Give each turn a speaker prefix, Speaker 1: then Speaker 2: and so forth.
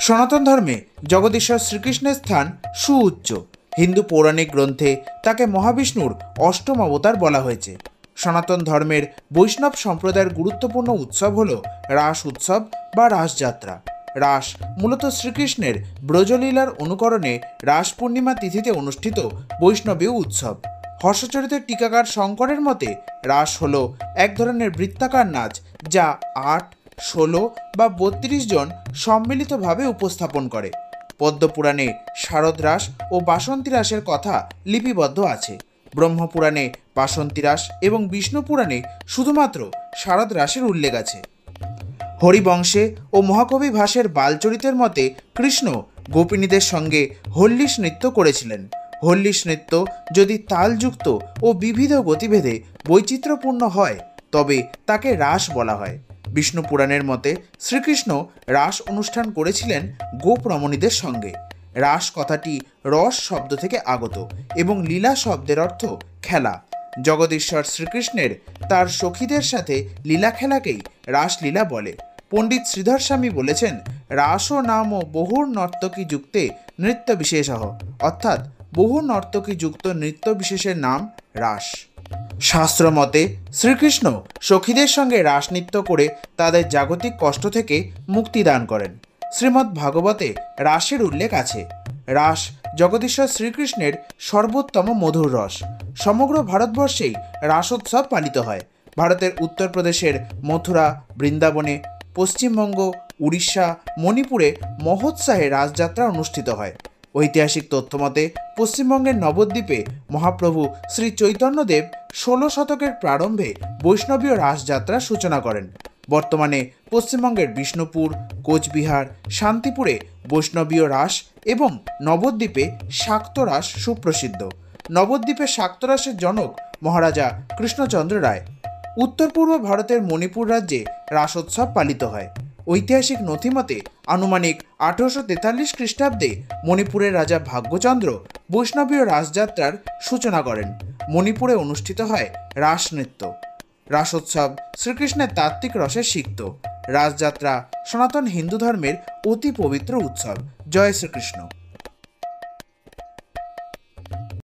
Speaker 1: সনাতন ধর্মে জগদীশ্বর শ্রীকৃষ্ণের স্থান সুউচ্চ। হিন্দু পৌরাণিক গ্রন্থে তাকে মহাবিষ্ণুর অষ্টম অবতার বলা হয়েছে। সনাতন ধর্মের বৈষ্ণব সম্প্রদায়ের গুরুত্বপূর্ণ উৎসব হল রাস উৎসব বা রাসযাত্রা। রাস মূলত শ্রীকৃষ্ণের ব্রজলীলার অনুকরণে রাস পূর্ণিমা তিথিতে অনুষ্ঠিত বৈষ্ণবীয় উৎসব। হর্ষচরিতের টিকাকার শঙ্করের মতে রাস হল এক ধরনের বৃত্তাকার নাচ, যা ৮, ১৬ বা ৩২ জন সম্মিলিতভাবে উপস্থাপন করে। পদ্মপুরাণে শারদ রাস ও বাসন্তী রাসের কথা লিপিবদ্ধ আছে। ব্রহ্মপুরাণে বাসন্তী রাস এবং বিষ্ণু পুরাণে শুধুমাত্র শারদ রাসের উল্লেখ আছে। হরিবংশে ও মহাকবি ভাসের বালচরিতের মতে কৃষ্ণ গোপিনীদের সঙ্গে হল্লিশ নৃত্য করেছিলেন। হল্লিশ নৃত্য যদি তালযুক্ত ও বিবিধ গতিভেদে বৈচিত্র্যপূর্ণ হয় তবে তাকে রাস বলা হয়। বিষ্ণু পুরাণের মতে শ্রীকৃষ্ণ রাস অনুষ্ঠান করেছিলেন গোপ রমণীদের সঙ্গে। রাস কথাটি রস শব্দ থেকে আগত এবং লীলা শব্দের অর্থ খেলা। জগদীশ্বর শ্রীকৃষ্ণের তার সখীদের সাথে লীলা খেলাকেই রাসলীলা বলে। পণ্ডিত শ্রীধর স্বামী বলেছেন, রাস নাম বহুর নর্তকী যুক্তে নৃত্য বিশেষঃ, অর্থাৎ বহু নর্তকী যুক্ত নৃত্য বিশেষের নাম রাস। শাস্ত্র মতে শ্রীকৃষ্ণ সখীদের সঙ্গে রাস নৃত্য করে তাদের জাগতিক কষ্ট থেকে মুক্তি দান করেন। শ্রীমদ্ ভাগবতে রাসের উল্লেখ আছে। রাস জগদীশ্বর শ্রীকৃষ্ণের সর্বোত্তম মধুর রস। সমগ্র ভারতবর্ষেই রাসোৎসব পালিত হয়। ভারতের উত্তরপ্রদেশের মথুরা, বৃন্দাবনে, পশ্চিমবঙ্গ, উড়িষ্যা, মণিপুরে মহোৎসাহে রাসযাত্রা অনুষ্ঠিত হয়। ঐতিহাসিক তথ্য মতে পশ্চিমবঙ্গের নবদ্বীপে মহাপ্রভু শ্রী চৈতন্যদেব ১৬ শতকের প্রারম্ভে বৈষ্ণবীয় রাসযাত্রার সূচনা করেন। বর্তমানে পশ্চিমবঙ্গের বিষ্ণুপুর, কোচবিহার, শান্তিপুরে বৈষ্ণবীয় রাস এবং নবদ্বীপে শাক্ত রাস সুপ্রসিদ্ধ। নবদ্বীপে শাক্ত রাসের জনক মহারাজা কৃষ্ণচন্দ্র রায়। উত্তর পূর্ব ভারতের মণিপুর রাজ্যে রাসোৎসব পালিত হয়। ঐতিহাসিক নথিমতে আনুমানিক ১৮৪৩ খ্রিস্টাব্দে মণিপুরের রাজা ভাগ্যচন্দ্র বৈষ্ণবীয় রাসযাত্রার সূচনা করেন। মণিপুরে অনুষ্ঠিত হয় রাস নৃত্য। রাসোৎসব শ্রীকৃষ্ণের তাত্ত্বিক রসে সিক্ত। রাসযাত্রা সনাতন হিন্দু ধর্মের অতি পবিত্র উৎসব। জয় শ্রীকৃষ্ণ।